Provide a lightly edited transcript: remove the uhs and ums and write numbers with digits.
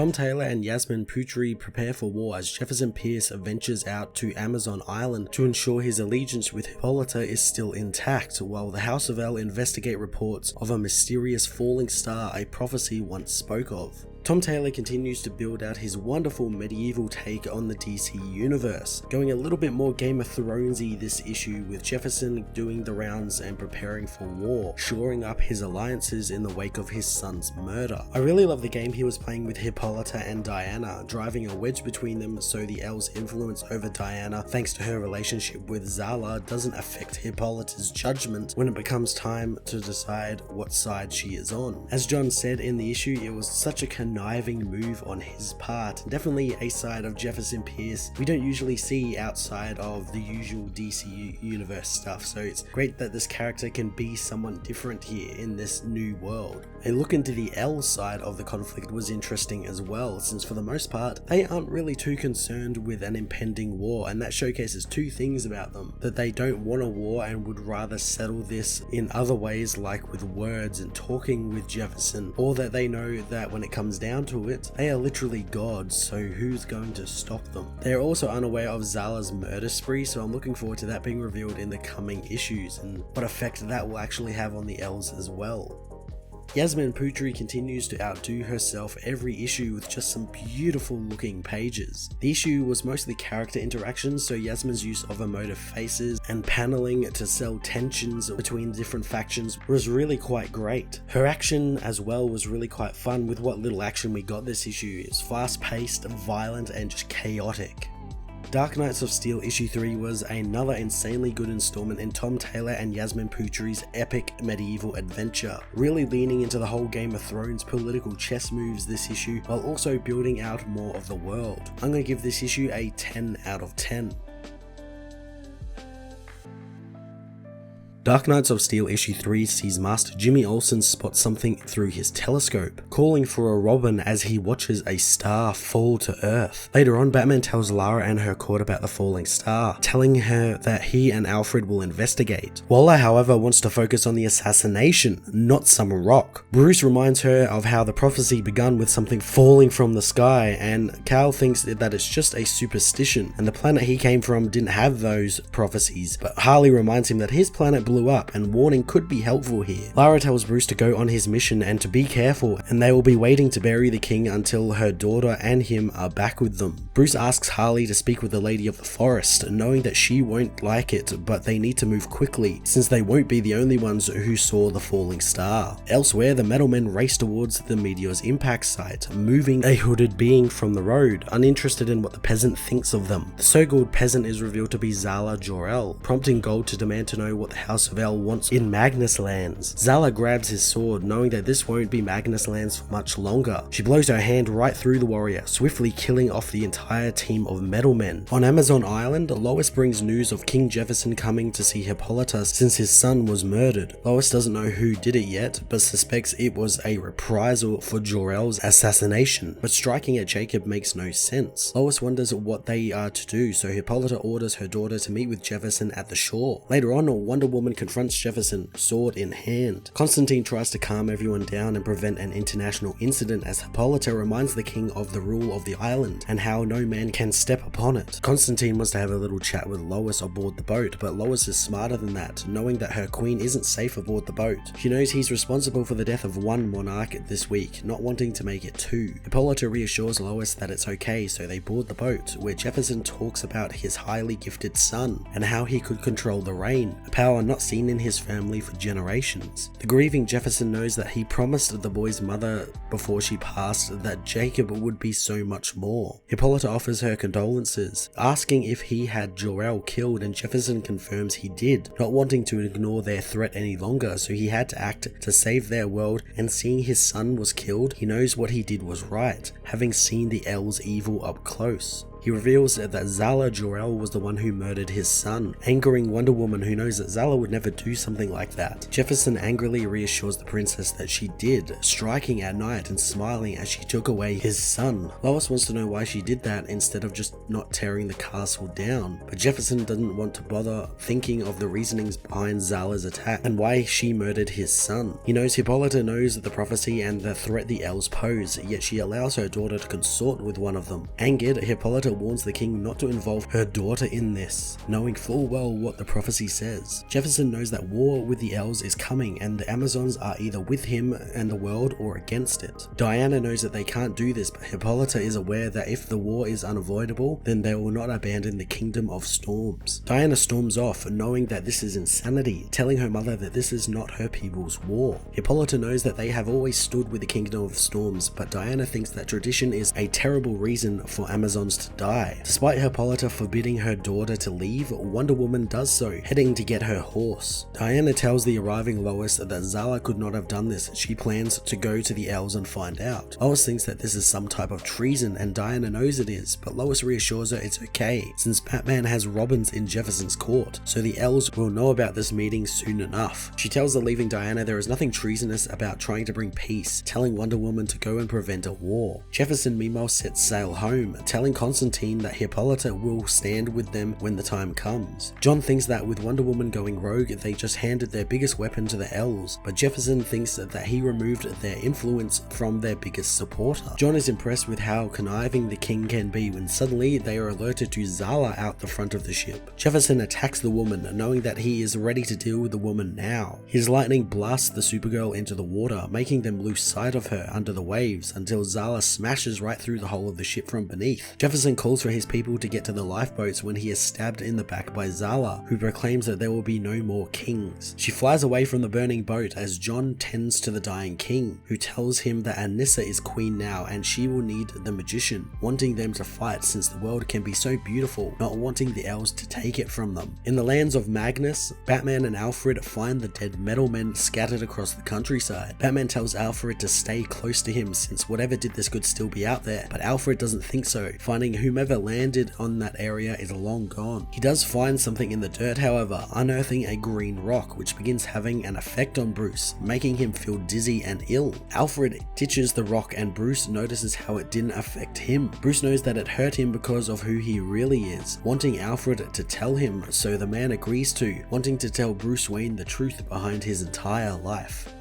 Tom Taylor and Yasmin Putri prepare for war as Jefferson Pierce ventures out to Amazon Island to ensure his allegiance with Hippolyta is still intact, while the House of El investigate reports of a mysterious falling star a prophecy once spoke of. Tom Taylor continues to build out his wonderful medieval take on the DC universe, going a little bit more Game of Thronesy this issue, with Jefferson doing the rounds and preparing for war, shoring up his alliances in the wake of his son's murder. I really love the game he was playing with Hippolyta and Diana, driving a wedge between them so the El's influence over Diana, thanks to her relationship with Zala, doesn't affect Hippolyta's judgment when it becomes time to decide what side she is on. As John said in the issue, it was such a conniving move on his part, and definitely a side of Jefferson Pierce we don't usually see outside of the usual DC universe stuff, so it's great that this character can be someone different here in this new world. A look into the L side of the conflict was interesting as well, since for the most part they aren't really too concerned with an impending war, and that showcases two things about them: that they don't want a war and would rather settle this in other ways, like with words and talking with Jefferson, or that they know that when it comes down to it, they are literally gods, so who's going to stop them? They are also unaware of Zala's murder spree, so I'm looking forward to that being revealed in the coming issues and what effect that will actually have on the Elves as well. Yasmin Putri continues to outdo herself every issue with just some beautiful looking pages. The issue was mostly character interactions, so Yasmin's use of emotive faces and paneling to sell tensions between different factions was really quite great. Her action as well was really quite fun with what little action we got this issue. It was fast paced, violent, and just chaotic. Dark Knights of Steel issue 3 was another insanely good installment in Tom Taylor and Yasmin Putri's epic medieval adventure, really leaning into the whole Game of Thrones political chess moves this issue while also building out more of the world. I'm going to give this issue a 10 out of 10. Dark Knights of Steel issue 3 sees Master Jimmy Olsen spot something through his telescope, calling for a Robin as he watches a star fall to Earth. Later on, Batman tells Lara and her court about the falling star, telling her that he and Alfred will investigate. Waller, however, wants to focus on the assassination, not some rock. Bruce reminds her of how the prophecy begun with something falling from the sky, and Cal thinks that it's just a superstition, and the planet he came from didn't have those prophecies, but Harley reminds him that his planet blew up and warning could be helpful here. Lara tells Bruce to go on his mission and to be careful, and they will be waiting to bury the king until her daughter and him are back with them. Bruce asks Harley to speak with the Lady of the Forest, knowing that she won't like it, but they need to move quickly since they won't be the only ones who saw the falling star. Elsewhere, the metal men race towards the meteor's impact site, moving a hooded being from the road, uninterested in what the peasant thinks of them. The so-called peasant is revealed to be Zala Jor-El, prompting Gold to demand to know what the House of El wants in Magnus Lands. Zala grabs his sword, knowing that this won't be Magnus Lands for much longer. She blows her hand right through the warrior, swiftly killing off the entire team of metal men. On Amazon Island, Lois brings news of King Jefferson coming to see Hippolyta since his son was murdered. Lois doesn't know who did it yet, but suspects it was a reprisal for Jor-El's assassination, but striking at Jacob makes no sense. Lois wonders what they are to do, so Hippolyta orders her daughter to meet with Jefferson at the shore. Later on, Wonder Woman confronts Jefferson, sword in hand. Constantine tries to calm everyone down and prevent an international incident as Hippolyta reminds the king of the rule of the island and how no man can step upon it. Constantine wants to have a little chat with Lois aboard the boat, but Lois is smarter than that, knowing that her queen isn't safe aboard the boat. She knows he's responsible for the death of one monarch this week, not wanting to make it two. Hippolyta reassures Lois that it's okay, so they board the boat, where Jefferson talks about his highly gifted son and how he could control the rain, a power not seen in his family for generations. The grieving Jefferson knows that he promised the boy's mother before she passed that Jacob would be so much more. Hippolyta offers her condolences, asking if he had Jor-El killed, and Jefferson confirms he did, not wanting to ignore their threat any longer, so he had to act to save their world, and seeing his son was killed, he knows what he did was right, having seen the El's evil up close. He reveals that Zala Jor-El was the one who murdered his son, angering Wonder Woman, who knows that Zala would never do something like that. Jefferson angrily reassures the princess that she did, striking at night and smiling as she took away his son. Lois wants to know why she did that instead of just not tearing the castle down, but Jefferson doesn't want to bother thinking of the reasonings behind Zala's attack and why she murdered his son. He knows Hippolyta knows the prophecy and the threat the elves pose, yet she allows her daughter to consort with one of them. Angered, Hippolyta warns the king not to involve her daughter in this, knowing full well what the prophecy says. Jefferson knows that war with the elves is coming and the Amazons are either with him and the world or against it. Diana knows that they can't do this, but Hippolyta is aware that if the war is unavoidable, then they will not abandon the kingdom of storms. Diana storms off, knowing that this is insanity, telling her mother that this is not her people's war. Hippolyta knows that they have always stood with the kingdom of storms, but Diana thinks that tradition is a terrible reason for Amazons to die. Despite Hippolyta forbidding her daughter to leave, Wonder Woman does so, heading to get her horse. Diana tells the arriving Lois that Zala could not have done this. She plans to go to the elves and find out. Lois thinks that this is some type of treason and Diana knows it is, but Lois reassures her it's okay, since Batman has Robins in Jefferson's court, so the elves will know about this meeting soon enough. She tells the leaving Diana there is nothing treasonous about trying to bring peace, telling Wonder Woman to go and prevent a war. Jefferson meanwhile sets sail home, telling Constantine that Hippolyta will stand with them when the time comes. John thinks that with Wonder Woman going rogue, they just handed their biggest weapon to the elves, but Jefferson thinks that he removed their influence from their biggest supporter. John is impressed with how conniving the king can be when suddenly they are alerted to Zala out the front of the ship. Jefferson attacks the woman, knowing that he is ready to deal with the woman now. His lightning blasts the Supergirl into the water, making them lose sight of her under the waves until Zala smashes right through the hull of the ship from beneath. Jefferson calls for his people to get to the lifeboats when he is stabbed in the back by Zala, who proclaims that there will be no more kings. She flies away from the burning boat as John tends to the dying king, who tells him that Anissa is queen now and she will need the magician, wanting them to fight since the world can be so beautiful, not wanting the elves to take it from them. In the lands of Magnus, Batman and Alfred find the dead metal men scattered across the countryside. Batman tells Alfred to stay close to him since whatever did this could still be out there, but Alfred doesn't think so, finding whomever landed on that area is long gone. He does find something in the dirt, however, unearthing a green rock which begins having an effect on Bruce, making him feel dizzy and ill. Alfred ditches the rock and Bruce notices how it didn't affect him. Bruce knows that it hurt him because of who he really is, wanting Alfred to tell him, so the man agrees to, wanting to tell Bruce Wayne the truth behind his entire life.